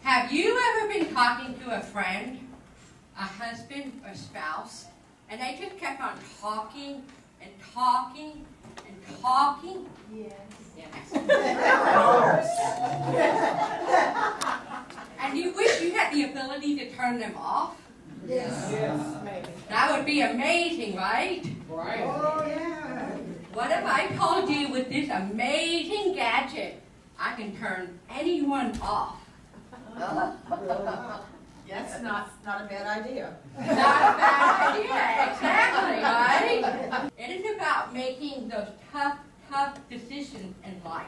Have you ever been talking to a friend, a husband or spouse, and they just kept on talking and talking and talking? Yes. And you wish you had the ability to turn them off? Yes. Maybe. That would be amazing, right? Right. Oh, yeah. What if I told you with this amazing gadget, I can turn anyone off? That's not a bad idea. Not a bad idea, exactly, right? It is about making those tough decisions in life.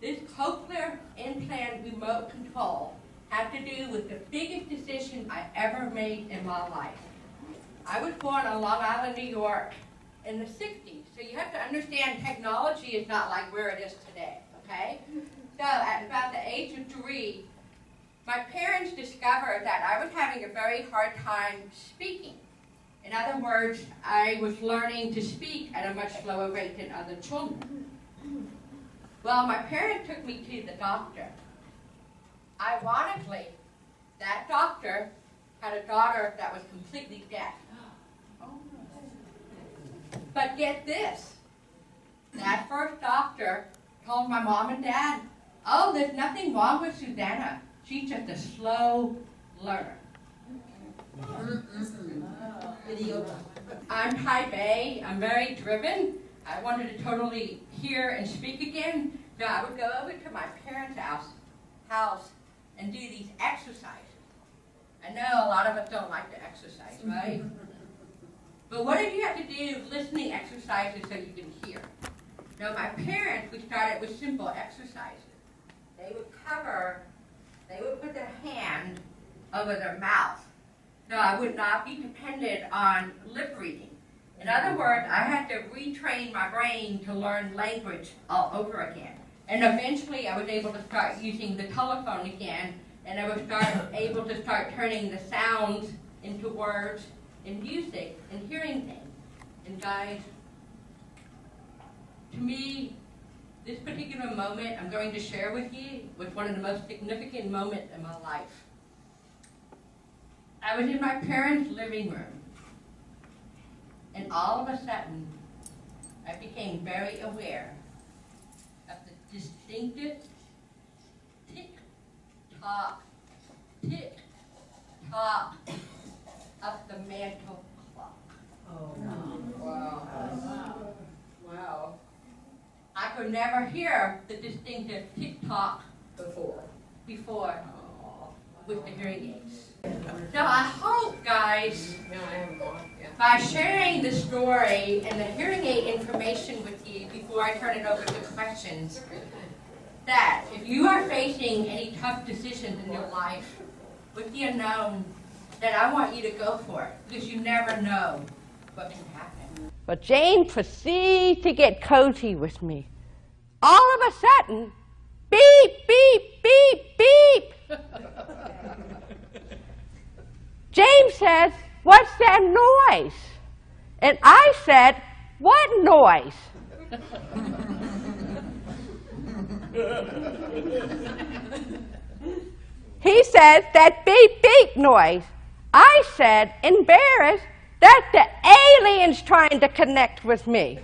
This cochlear implant remote control had to do with the biggest decision I ever made in my life. I was born on Long Island, New York in the 60s, so you have to understand technology is not like where it is today, okay? So at about the age of 3, my parents discovered that I was having a very hard time speaking. In other words, I was learning to speak at a much slower rate than other children. Well, my parents took me to the doctor. Ironically, that doctor had a daughter that was completely deaf. But get this, that first doctor told my mom and dad, oh, there's nothing wrong with Susanna. She's just a slow learner. I'm type A. I'm very driven. I wanted to totally hear and speak again. So I would go over to my parents' house and do these exercises. I know a lot of us don't like to exercise, right? But what if you have to do listening exercises so you can hear? Now my parents, we started with simple exercises. They would put their hand over their mouth. So I would not be dependent on lip reading. In other words, I had to retrain my brain to learn language all over again. And eventually I was able to start using the telephone again, and I was able to start turning the sounds into words and music and hearing things. And guys, to me, this particular moment I'm going to share with you was one of the most significant moments in my life. I was in my parents' living room, and all of a sudden, I became very aware of the distinctive tick-tock of the mantle clock. Oh, wow. Wow. I could never hear the distinctive tick-tock before with the hearing aids. So I hope, guys, by sharing the story and the hearing aid information with you before I turn it over to questions, that if you are facing any tough decisions in your life with the unknown, that I want you to go for it, because you never know what can happen. But Jane proceeds to get cozy with me. All of a sudden, beep, beep, beep, beep. James says, what's that noise? And I said, what noise? He said, that beep, beep noise. I said, embarrassed, that's the aliens trying to connect with me.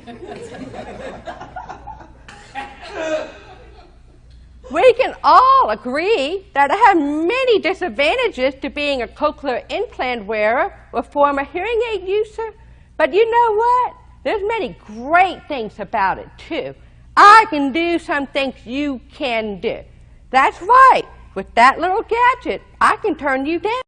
We can all agree that I have many disadvantages to being a cochlear implant wearer or former hearing aid user, but you know what? There's many great things about it, too. I can do some things you can do. That's right. With that little gadget, I can turn you down.